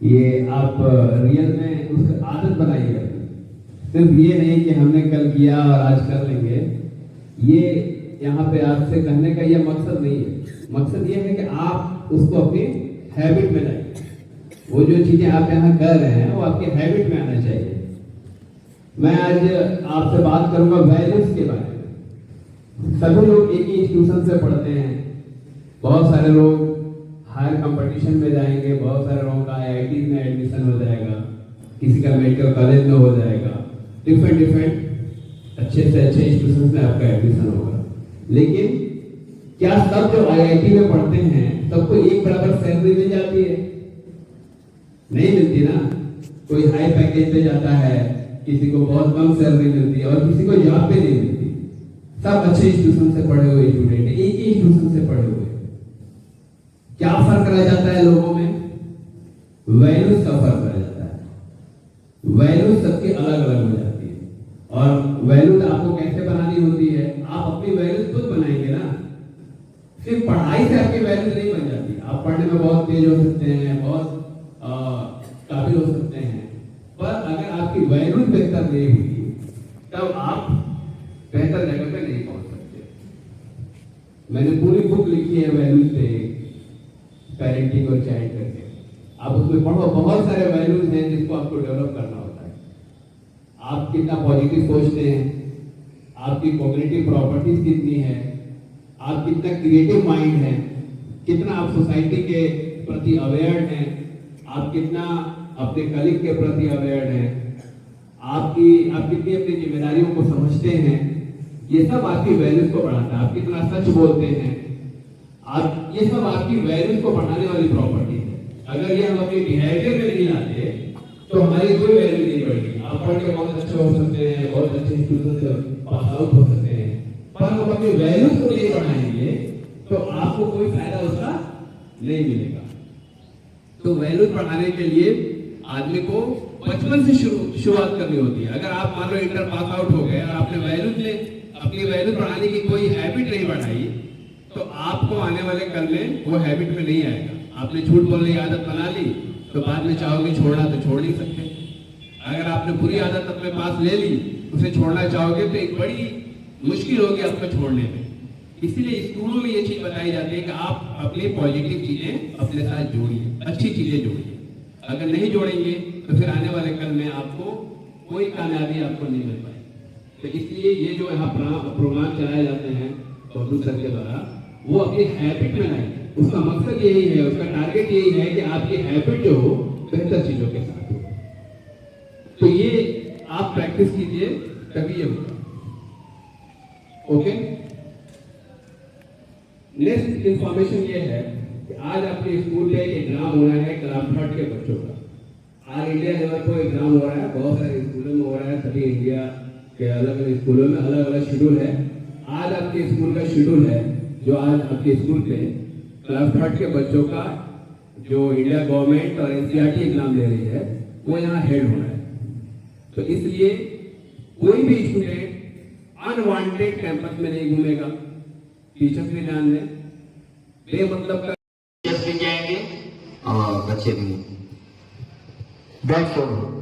ये आप रियल में उसकी आदत बनाइए। सिर्फ ये नहीं कि हमने कल किया और आज कर लेंगे, ये यहाँ पे आपसे कहने का ये मकसद नहीं है। मकसद ये है कि आप उसको अपनी हैबिट में लाइए। वो जो चीजें आप यहाँ कर रहे हैं वो आपकी हैबिट में आना चाहिए। मैं आज आपसे बात करूंगा वैल्यूज के बारे में। सभी लोग एक ही इंस्टीट्यूशन से पढ़ते हैं। बहुत सारे लोग हायर कंपटीशन में जाएंगे, बहुत सारे लोगों का आईआईटी में एडमिशन हो जाएगा, किसी का मेडिकल कॉलेज में हो जाएगा, डिफरेंट अच्छे से अच्छे इंस्टीट्यूशन में आपका एडमिशन होगा। लेकिन क्या सब जो आईआईटी में पढ़ते हैं सबको एक बराबर सैलरी मिल जाती है? नहीं मिलती ना। कोई हाई पैकेज पे जाता है, किसी को बहुत कम सैलरी मिलती है और किसी को जॉब पे नहीं मिलती। सब अच्छे इंस्टीट्यूशन से पढ़े हुए स्टूडेंट, एक ही इंस्टीट्यूशन से पढ़े हुए। क्या फर्क रह जाता है लोगों में? वैल्यूज का फर्क रह जाता है। वैल्यूज सबकी अलग अलग हो जाती है। और वैल्यूज आपको कैसे बनानी होती है? आप अपनी वैल्यूज खुद बनाएंगे ना। सिर्फ पढ़ाई से आपकी वैल्यूज नहीं बन जाती। आप पढ़ने में बहुत तेज हो सकते हैं, बहुत काबिल हो सकते हैं, पर अगर आपकी वैल्यूज बेहतर नहीं हुई तब आप बेहतर जगह पे नहीं पहुंच सकते। मैंने पूरी बुक लिखी है वैल्यूज पे, पेरेंटिंग और चाइल्ड करके। आप उसमें पढ़ो, बहुत सारे वैल्यूज हैं जिसको आपको डेवलप करना होता है। आप कितना पॉजिटिव सोचते हैं, आपकी कॉग्निटिव प्रॉपर्टीज कितनी है, आप कितना क्रिएटिव माइंड है, कितना आप सोसाइटी के प्रति अवेयर हैं, आप कितना अपने कलीग के प्रति अवेयर हैं, आप कितनी अपनी जिम्मेदारियों को समझते हैं। ये सब आपकी वैल्यूज को बढ़ाता है। आप कितना सच बोलते हैं, आप ये सब आपकी वैल्यूज को बढ़ाने वाली प्रॉपर्टी है। अगर ये हम अपने बिहेवियर में नहीं लाते तो हमारी कोई वैल्यू नहीं बढ़ेगी। आप पढ़ के बहुत अच्छे हो सकते हैं, बहुत अच्छे इंस्टीट्यूशन से पास आउट हो सकते हैं, पर हम अपनी वैल्यूज को नहीं बढ़ाएंगे तो आपको कोई फायदा उसका नहीं मिलेगा। तो वैल्यूज बढ़ाने के लिए आदमी को बचपन से शुरुआत करनी होती है। अगर आप मान लो इंटर पास आउट हो गए और आपने अपनी वैल्यूज बढ़ाने की कोई हैबिट नहीं बढ़ाई तो आपको आने वाले कल में वो हैबिट में नहीं आएगा। आपने झूठ बोलने की आदत बना ली तो बाद में चाहोगे छोड़ना तो छोड़ नहीं सकते। अगर आपने बुरी आदत अपने पास ले ली, उसे छोड़ना चाहोगे तो एक बड़ी मुश्किल होगी आपको छोड़ने में। इसीलिए स्कूलों में ये चीज बताई जाती है कि आप अपनी पॉजिटिव चीजें अपने साथ जोड़िए, अच्छी चीजें जोड़िए। अगर नहीं जोड़ेंगे तो फिर आने वाले कल में आपको कोई कामयाबी आपको नहीं मिल पाएगी। तो इसलिए ये जो यहाँ प्रोग्राम चलाए जाते हैं बबलू सर के द्वारा, वो अपनी हैबिट में लाएंगे। उसका मकसद यही है, उसका टारगेट यही है कि आपकी हैबिट जो हो बेहतर चीजों के साथ हो। तो ये आप प्रैक्टिस कीजिए तभी ये होगा। ओके, नेक्स्ट इंफॉर्मेशन ये है कि आज आपके स्कूल में एग्जाम होना है क्लास 3 के बच्चों का। आज इंडिया लेवल पर एग्जाम हो रहा है, बहुत सारे स्कूलों में हो रहा है। सभी इंडिया के अलग अलग स्कूलों में अलग अलग शेड्यूल है। आज आपके स्कूल का शेड्यूल है जो आज आपके स्कूल पे क्लास 3 के बच्चों का जो इंडिया गवर्नमेंट और एनसीईआरटी एग्जाम ले रही है वो यहाँ हेड होना है। तो इसलिए कोई भी स्टूडेंट अनवांटेड कैंपस में नहीं घूमेगा। टीचर्स भी ध्यान दें, बेमतलब का टीचर्स भी जाएंगे और बच्चे भी। That's all.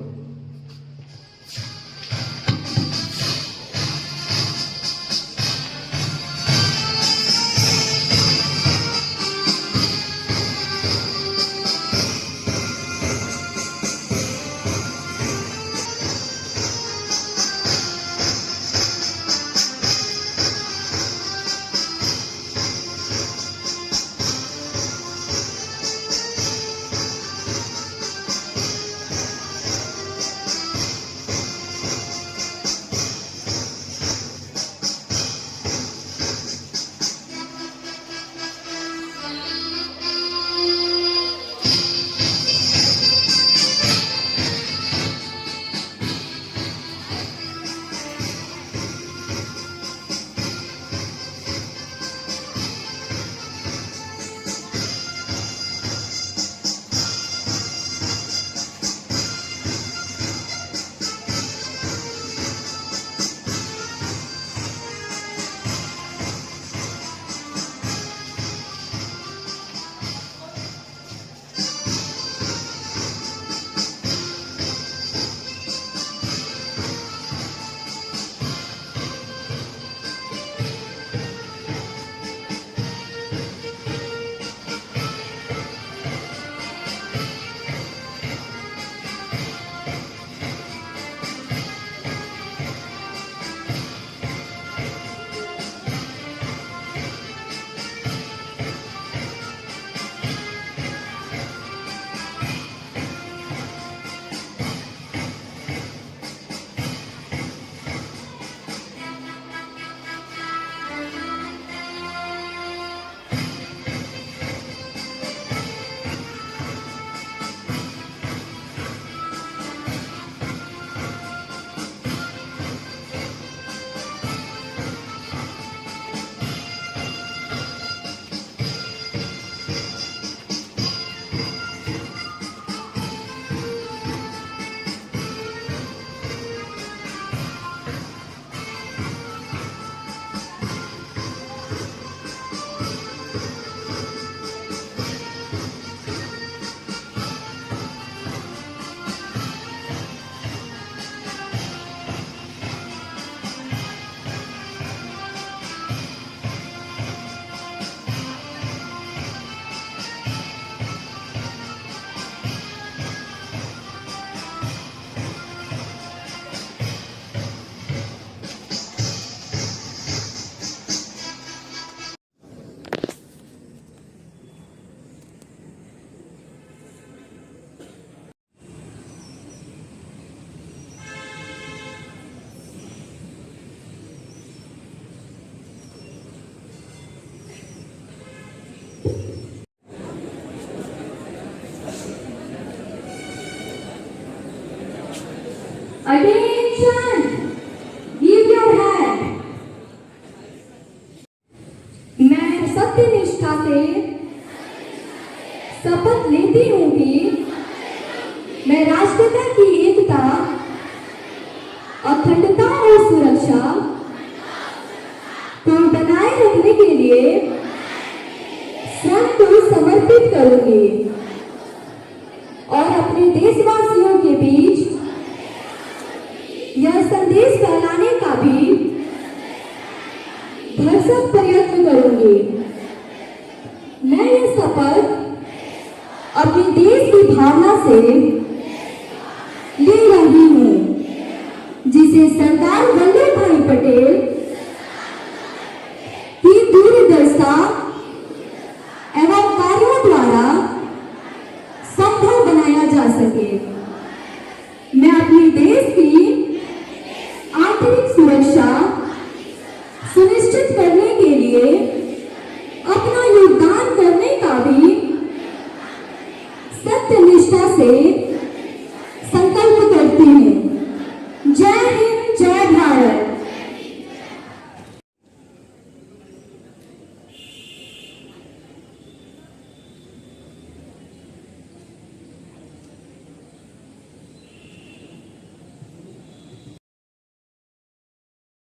Attention! Give your hand. मैं सत्यनिष्ठा से शपथ लेती हूँ कि मैं राष्ट्रपिता की एकता, अखंडता और सुरक्षा को बनाए रखने के लिए स्वयं को समर्पित करूंगी और अपने देशवासियों के बीच यह संदेश फैलाने का भी भरसक प्रयत्न करूंगी। मैं यह शपथ अपने देश की भावना से ले रही हूँ, जिसे सरदार वल्लभ भाई पटेल की दूरदर्शिता एवं कार्यों द्वारा संभव बनाया जा सके।